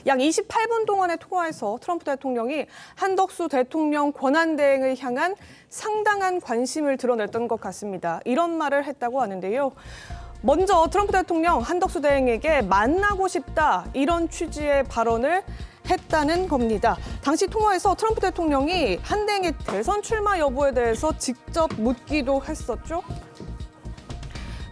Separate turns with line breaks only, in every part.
약 28분 동안의 통화에서 트럼프 대통령이 한덕수 대통령 권한대행을 향한 상당한 관심을 드러냈던 것 같습니다. 이런 말을 했다고 하는데요. 먼저 트럼프 대통령 한덕수 대행에게 만나고 싶다 이런 취지의 발언을 했다는 겁니다. 당시 통화에서 트럼프 대통령이 한 대행의 대선 출마 여부에 대해서 직접 묻기도 했었죠.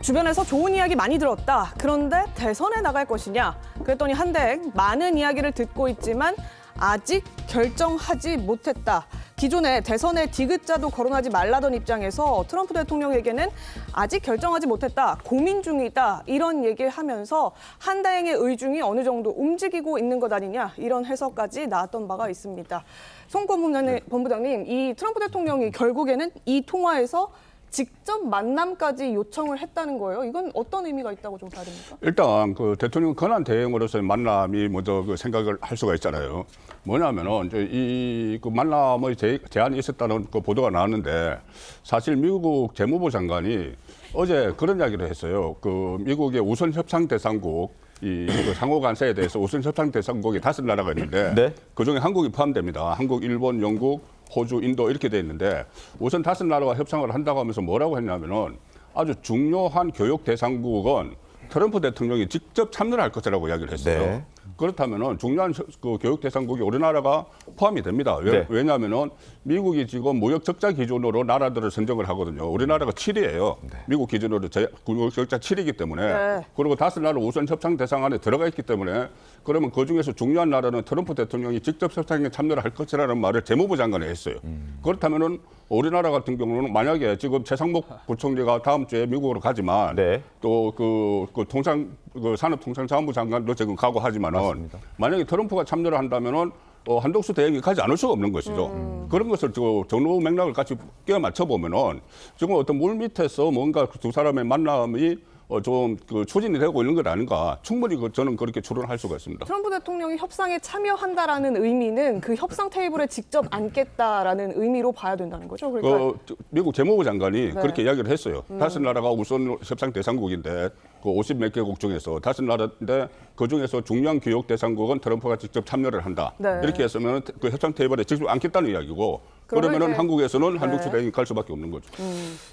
주변에서 좋은 이야기 많이 들었다. 그런데 대선에 나갈 것이냐? 그랬더니 한 대행 많은 이야기를 듣고 있지만 아직 결정하지 못했다. 기존에 대선에 디귿자도 거론하지 말라던 입장에서 트럼프 대통령에게는 아직 결정하지 못했다, 고민 중이다 이런 얘기를 하면서 한 대행의 의중이 어느 정도 움직이고 있는 것 아니냐 이런 해석까지 나왔던 바가 있습니다. 송 본부장님, 이 트럼프 대통령이 결국에는 이 통화에서 직접 만남까지 요청을 했다는 거예요. 이건 어떤 의미가 있다고 좀 봐야 됩니까?
일단 그 대통령 권한 대행으로서의 만남이 먼저 그 생각을 할 수가 있잖아요. 뭐냐면은 이제 이 그 만남의 제안이 있었다는 그 보도가 나왔는데 사실 미국 재무부 장관이 어제 그런 이야기를 했어요. 그 미국의 우선 협상 대상국 그 상호 관세에 대해서 우선 협상 대상국이 5나라가 있는데
네.
그중에 한국이 포함됩니다. 한국, 일본, 영국, 호주, 인도 이렇게 돼 있는데 우선 5나라와 협상을 한다고 하면서 뭐라고 했냐면은 아주 중요한 교육 대상국은 트럼프 대통령이 직접 참여를 할 것이라고 이야기를 했어요.
네.
그렇다면은 중요한 그 교육 대상국이 우리나라가 포함이 됩니다.
네.
왜냐하면은 미국이 지금 무역 적자 기준으로 나라들을 선정을 하거든요. 우리나라가 7위예요. 미국 기준으로 무역 적자 7위이기 때문에
네.
그리고 5나라 우선 협상 대상 안에 들어가 있기 때문에 그러면 그 중에서 중요한 나라는 트럼프 대통령이 직접 협상에 참여를 할 것이라는 말을 재무부 장관이 했어요. 그렇다면은 우리나라 같은 경우는 만약에 지금 최상목 부총리가 다음 주에 미국으로 가지만
네.
또 그 산업통상자원부 장관도 지금 가고 하지만은
맞습니다.
만약에 트럼프가 참여를 한다면은 한덕수 대행이 가지 않을 수가 없는 것이죠. 그런 것을 전후 맥락을 같이 끼워 맞춰 보면은 지금 어떤 물 밑에서 뭔가 두 사람의 만남이 좀 그 추진이 되고 있는 것 아닌가 충분히 저는 그렇게 추론할 수가 있습니다.
트럼프 대통령이 협상에 참여한다라는 의미는 그 협상 테이블에 직접 앉겠다라는 의미로 봐야 된다는 거죠. 그러니까
미국 재무부 장관이
네.
그렇게 이야기를 했어요. 5나라가 우선 협상 대상국인데 그 50몇 개국 중에서 5나라인데 그 중에서 중요한 교육 대상국은 트럼프가 직접 참여를 한다.
네.
이렇게 했으면 그 협상 테이블에 직접 앉겠다는 이야기고 그러면은
이제-
한국에서는 한덕수
네.
대행이 갈 수밖에 없는 거죠.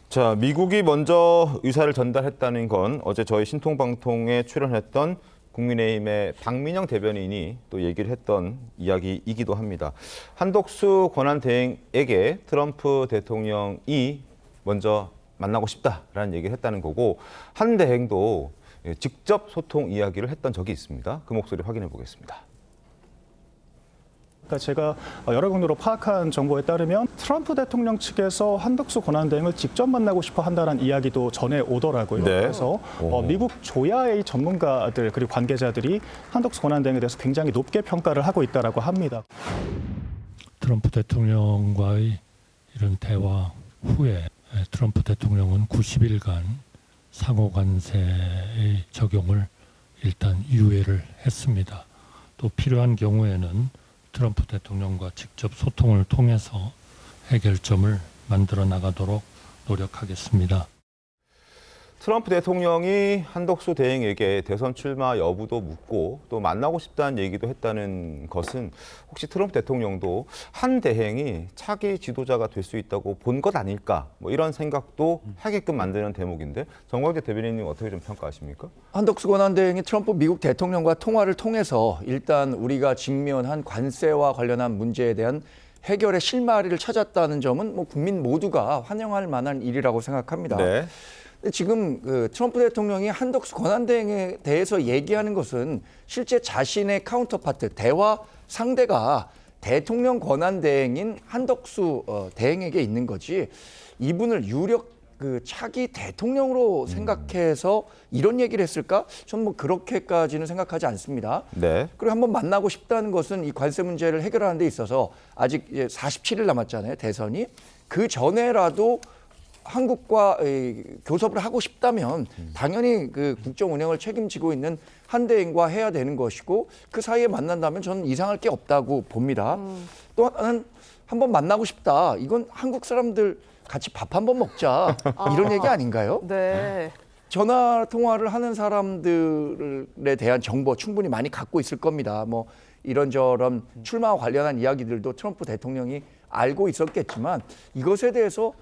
자, 미국이 먼저 의사를 전달했다는 건 어제 저희 신통방통에 출연했던 국민의힘의 박민영 대변인이 또 얘기를 했던 이야기이기도 합니다. 한덕수 권한대행에게 트럼프 대통령이 먼저 만나고 싶다라는 얘기를 했다는 거고 한 대행도 직접 소통 이야기를 했던 적이 있습니다. 그 목소리 확인해 보겠습니다.
그러니까 제가 여러 군데로 파악한 정보에 따르면 트럼프 대통령 측에서 한덕수 권한대행을 직접 만나고 싶어 한다는 이야기도 전해 오더라고요.
네.
그래서 미국 조야의 전문가들 그리고 관계자들이 한덕수 권한대행에 대해서 굉장히 높게 평가를 하고 있다라고 합니다.
트럼프 대통령과의 이런 대화 후에 트럼프 대통령은 90일간 상호 관세의 적용을 일단 유예를 했습니다. 또 필요한 경우에는 트럼프 대통령과 직접 소통을 통해서 해결점을 만들어 나가도록 노력하겠습니다.
트럼프 대통령이 한덕수 대행에게 대선 출마 여부도 묻고 또 만나고 싶다는 얘기도 했다는 것은 혹시 트럼프 대통령도 한 대행이 차기 지도자가 될 수 있다고 본 것 아닐까 뭐 이런 생각도 하게끔 만드는 대목인데 정광재 대변인님 어떻게 좀 평가하십니까?
한덕수 권한대행이 트럼프 미국 대통령과 통화를 통해서 일단 우리가 직면한 관세와 관련한 문제에 대한 해결의 실마리를 찾았다는 점은 뭐 국민 모두가 환영할 만한 일이라고 생각합니다.
네.
근데 지금 그 트럼프 대통령이 한덕수 권한대행에 대해서 얘기하는 것은 실제 자신의 카운터파트, 대화 상대가 대통령 권한대행인 한덕수 대행에게 있는 거지 이분을 유력 그 차기 대통령으로 생각해서 이런 얘기를 했을까? 전 뭐 그렇게까지는 생각하지 않습니다.
네.
그리고 한번 만나고 싶다는 것은 이 관세 문제를 해결하는 데 있어서 아직 이제 47일 남았잖아요, 대선이. 그 전에라도 한국과 교섭을 하고 싶다면 당연히 그 국정 운영을 책임지고 있는 한 대행과 해야 되는 것이고 그 사이에 만난다면 저는 이상할 게 없다고 봅니다. 또 하나는 한번 만나고 싶다. 이건 한국 사람들 같이 밥 한번 먹자. 이런 얘기 아닌가요?
네.
전화 통화를 하는 사람들에 대한 정보 충분히 많이 갖고 있을 겁니다. 뭐 이런저런 출마와 관련한 이야기들도 트럼프 대통령이 알고 있었겠지만 이것에 대해서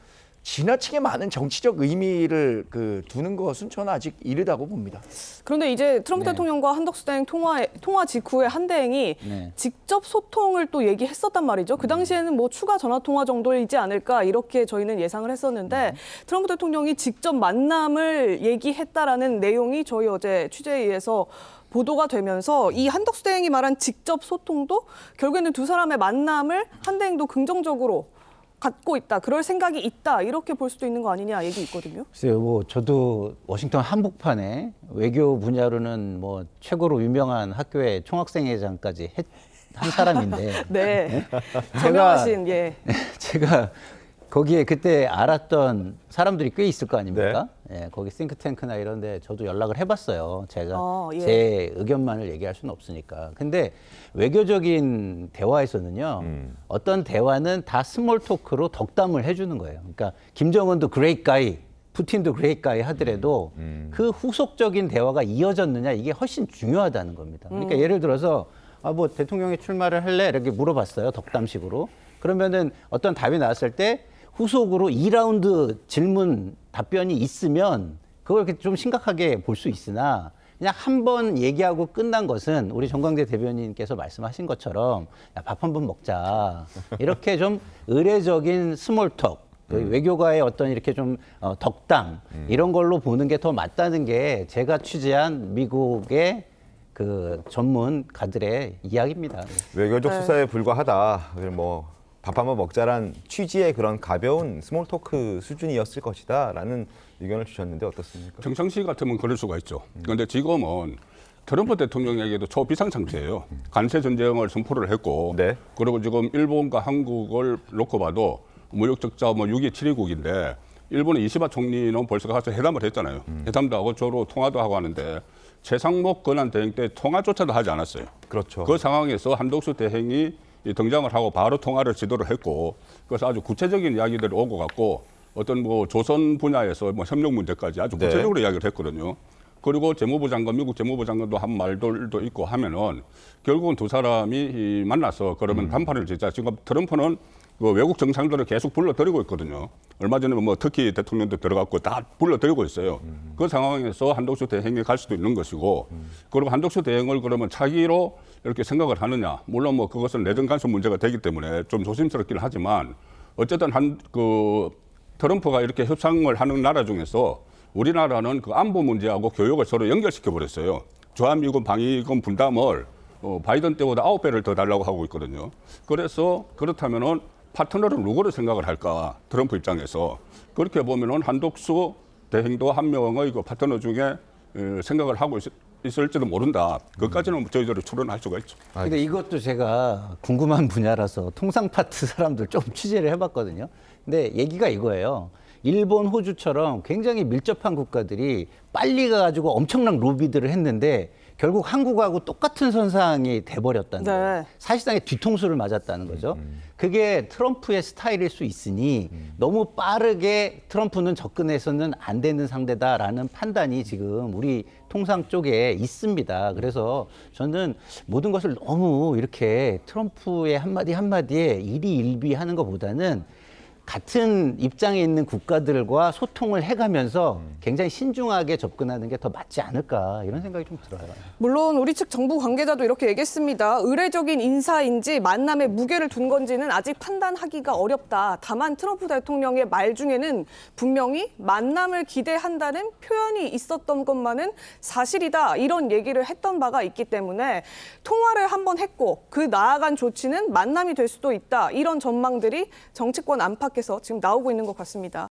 지나치게 많은 정치적 의미를 두는 것은 저는 아직 이르다고 봅니다.
그런데 이제 트럼프
네.
대통령과 한덕수 대행 통화 직후에 한 대행이
네.
직접 소통을 또 얘기했었단 말이죠. 그 당시에는 뭐 추가 전화 통화 정도이지 않을까 이렇게 저희는 예상을 했었는데 트럼프 대통령이 직접 만남을 얘기했다라는 내용이 저희 어제 취재에 의해서 보도가 되면서 이 한덕수 대행이 말한 직접 소통도 결국에는 두 사람의 만남을 한 대행도 긍정적으로 갖고 있다, 그럴 생각이 있다 이렇게 볼 수도 있는 거 아니냐 얘기 있거든요.
글쎄요, 뭐 저도 워싱턴 한복판에 외교 분야로는 뭐 최고로 유명한 학교의 총학생회장까지 한 사람인데
네, 전명하신
제가 거기에 그때 알았던 사람들이 꽤 있을 거 아닙니까? 예, 거기 싱크탱크나 이런 데 저도 연락을 해봤어요. 제가
예.
제 의견만을 얘기할 수는 없으니까. 근데 외교적인 대화에서는요, 어떤 대화는 다 스몰 토크로 덕담을 해주는 거예요. 그러니까 김정은도 그레이트 가이, 푸틴도 그레이트 가이 하더라도 그 후속적인 대화가 이어졌느냐, 이게 훨씬 중요하다는 겁니다. 그러니까 예를 들어서 뭐 대통령이 출마를 할래? 이렇게 물어봤어요. 덕담식으로. 그러면은 어떤 답이 나왔을 때 후속으로 2라운드 질문 답변이 있으면 그걸 이렇게 좀 심각하게 볼 수 있으나 그냥 한 번 얘기하고 끝난 것은 우리 정광재 대변인께서 말씀하신 것처럼 밥 한 번 먹자. 이렇게 좀 의례적인 스몰톡, 외교가의 어떤 이렇게 좀 덕담 이런 걸로 보는 게 더 맞다는 게 제가 취재한 미국의 그 전문가들의 이야기입니다.
외교적 수사에 불과하다. 뭐 밥 한번 먹자란 취지의 그런 가벼운 스몰 토크 수준이었을 것이다라는 의견을 주셨는데 어떻습니까?
평상시 같으면 그럴 수가 있죠. 그런데 지금은 트럼프 대통령에게도 초비상 상태예요. 관세 전쟁을 선포를 했고,
네.
그리고 지금 일본과 한국을 놓고 봐도 무역 적자 6위 7위국인데 일본의 이시바 총리는 벌써 가서 회담을 했잖아요. 회담도 하고 저로 통화도 하고 하는데 최상목 권한 대행 때 통화조차도 하지 않았어요.
그렇죠.
그 상황에서 한덕수 대행이 등장을 하고 바로 통화를 지도를 했고, 그래서 아주 구체적인 이야기들이 오고 갔고, 어떤 뭐 조선 분야에서 뭐 협력 문제까지 아주
네.
구체적으로 이야기를 했거든요. 그리고 재무부 장관, 미국 재무부 장관도 한 말들도 있고 하면은 결국은 두 사람이 만나서 그러면 담판을 짓자. 지금 트럼프는 그 외국 정상들을 계속 불러들이고 있거든요. 얼마 전에 뭐 터키 대통령도 들어갔고 다 불러들이고 있어요. 그 상황에서 한덕수 대행이 갈 수도 있는 것이고, 그리고 한덕수 대행을 그러면 차기로 이렇게 생각을 하느냐. 물론 뭐 그것은 내정 간섭 문제가 되기 때문에 좀 조심스럽긴 하지만 어쨌든 트럼프가 이렇게 협상을 하는 나라 중에서 우리나라는 그 안보 문제하고 교역을 서로 연결시켜 버렸어요. 주한미군 방위군 분담을 바이든 때보다 9배를 더 달라고 하고 있거든요. 그래서 그렇다면은 파트너를 누구를 생각을 할까? 트럼프 입장에서. 그렇게 보면은 한덕수 대행도 한 명의 그 파트너 중에 생각을 하고 있을지도 모른다. 그것까지는 저희들이 추론할 수가 있죠.
근데 이것도 제가 궁금한 분야라서 통상 파트 사람들 좀 취재를 해봤거든요. 근데 얘기가 이거예요. 일본, 호주처럼 굉장히 밀접한 국가들이 빨리 가가지고 엄청난 로비들을 했는데 결국 한국하고 똑같은 선상이 돼버렸다는
네.
거예요. 사실상의 뒤통수를 맞았다는 거죠. 그게 트럼프의 스타일일 수 있으니 너무 빠르게 트럼프는 접근해서는 안 되는 상대다라는 판단이 지금 우리 통상 쪽에 있습니다. 그래서 저는 모든 것을 너무 이렇게 트럼프의 한마디 한마디에 일희일비하는 것보다는 같은 입장에 있는 국가들과 소통을 해가면서 굉장히 신중하게 접근하는 게 더 맞지 않을까 이런 생각이 좀 들어요.
물론 우리 측 정부 관계자도 이렇게 얘기했습니다. 의례적인 인사인지 만남에 무게를 둔 건지는 아직 판단하기가 어렵다. 다만 트럼프 대통령의 말 중에는 분명히 만남을 기대한다는 표현이 있었던 것만은 사실이다. 이런 얘기를 했던 바가 있기 때문에 통화를 한번 했고 그 나아간 조치는 만남이 될 수도 있다. 이런 전망들이 정치권 안팎에서 지금 나오고 있는 것 같습니다.